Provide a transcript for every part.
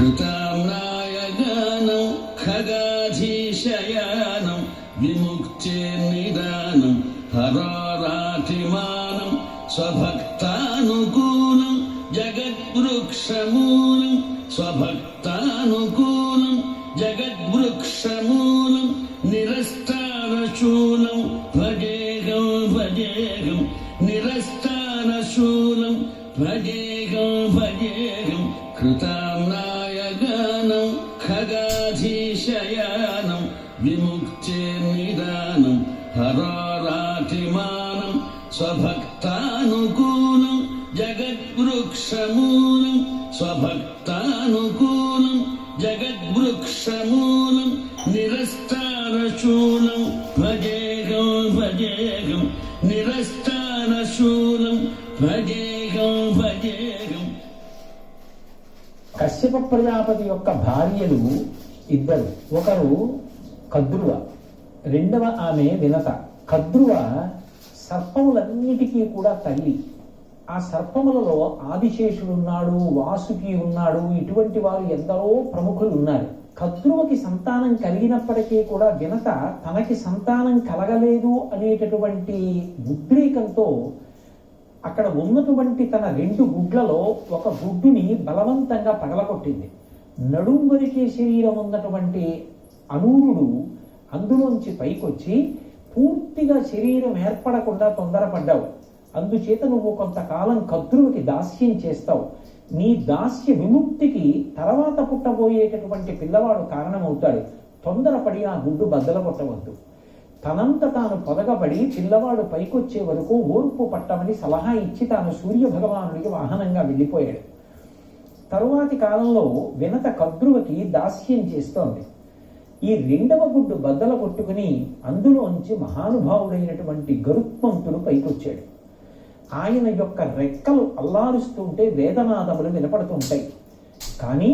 కృతామ్నాయగానం ఖగాధీశయానం విముక్తిర్నిదానం హరారాతిమానం స్వభక్తానుకూలం జగద్వృక్షమూలం స్వభక్తానుకూలం జగద్వృక్షమూలం నిరస్తారశూలం భజేగం భజేగం నిరస్తారశూలం భజేగం భజేగం కృతామ్నాయగానం ఖగాధీశయానం విముక్తిర్నిదానం హరారాతిమానం స్వభక్తానుకూలం జగద్వృక్షమూలం స్వభక్తానుకూలం జగద్వృక్షమూలం నిరస్తారశూలం భజేగం భజేగం నిరస్తారశూలం భజేగం భజేగం. కశ్యప ప్రజాపతి యొక్క భార్యలు ఇద్దరు. ఒకరు కద్రువ, రెండవ ఆమె వినత. కద్రువ సర్పములన్నిటికీ కూడా తల్లి. ఆ సర్పములలో ఆదిశేషుడున్నాడు, వాసుకి ఉన్నాడు, ఇటువంటి వారు ఎందరో ప్రముఖులు ఉన్నారు. కద్రువకి సంతానం కలిగినప్పటికీ కూడా వినత తనకి సంతానం కలగలేదు అనేటటువంటి ఉద్రేకంతో అక్కడ ఉన్నటువంటి తన 2 గుడ్లలో ఒక గుడ్డుని బలవంతంగా పగలగొట్టింది. నడుం వరకే శరీరం ఉన్నటువంటి అనూరుడు అందులోంచి పైకొచ్చి పూర్తిగా శరీరం ఏర్పడకుండా తొందరపడ్డావు, అందుచేత నువ్వు కొంతకాలం కద్రువుకి దాస్యం చేస్తావు, నీ దాస్య విముక్తికి తర్వాత పుట్టబోయేటటువంటి పిల్లవాడు కారణమవుతాడు, తొందరపడి ఆ గుడ్డు బద్దల కొట్టవద్దు. తనంత తాను పొదగబడి పిల్లవాడు పైకొచ్చే వరకు ఓర్పు పట్టమని సలహా ఇచ్చి తాను సూర్య భగవానుడికి వాహనంగా వెళ్ళిపోయాడు. తరువాతి కాలంలో వినత కద్రువకి దాస్యం చేస్తోంది. ఈ 2వ గుడ్డు బద్దల కొట్టుకుని అందులోంచి మహానుభావుడైనటువంటి గరుత్మంతుడు పైకొచ్చాడు. ఆయన యొక్క రెక్కలు అల్లారుస్తుంటే వేదనాదములు వినపడుతుంటాయి. కానీ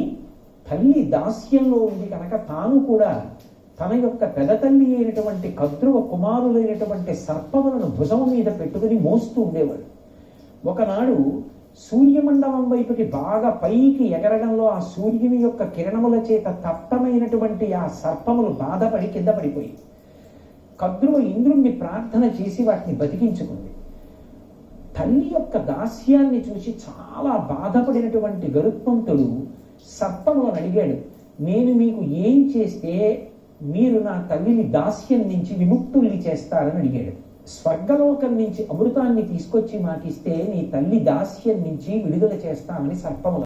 తల్లి దాస్యంలో ఉంది కనుక తాను కూడా తన యొక్క పెదతల్లి అయినటువంటి కద్రువ కుమారులైనటువంటి సర్పములను భుజము మీద పెట్టుకుని మోస్తూ ఉండేవాడు. ఒకనాడు సూర్యమండలం వైపుకి బాగా పైకి ఎగరడంలో ఆ సూర్యుని యొక్క కిరణముల చేత తప్తమైనటువంటి ఆ సర్పములు బాధపడి కింద పడిపోయి కద్రువ ఇంద్రుణ్ణి ప్రార్థన చేసి వాటిని బతికించుకుంది. తల్లి యొక్క దాస్యాన్ని చూసి చాలా బాధపడినటువంటి గరుత్మంతుడు సర్పములను అడిగాడు, నేను మీకు ఏం చేస్తే మీరు నా తల్లిని దాస్యం నుంచి విముక్తుల్ని చేస్తారని అడిగాడు. స్వర్గలోకం నుంచి అమృతాన్ని తీసుకొచ్చి మాకిస్తే నీ తల్లి దాస్యం నుంచి విడుదల చేస్తామని సర్పములు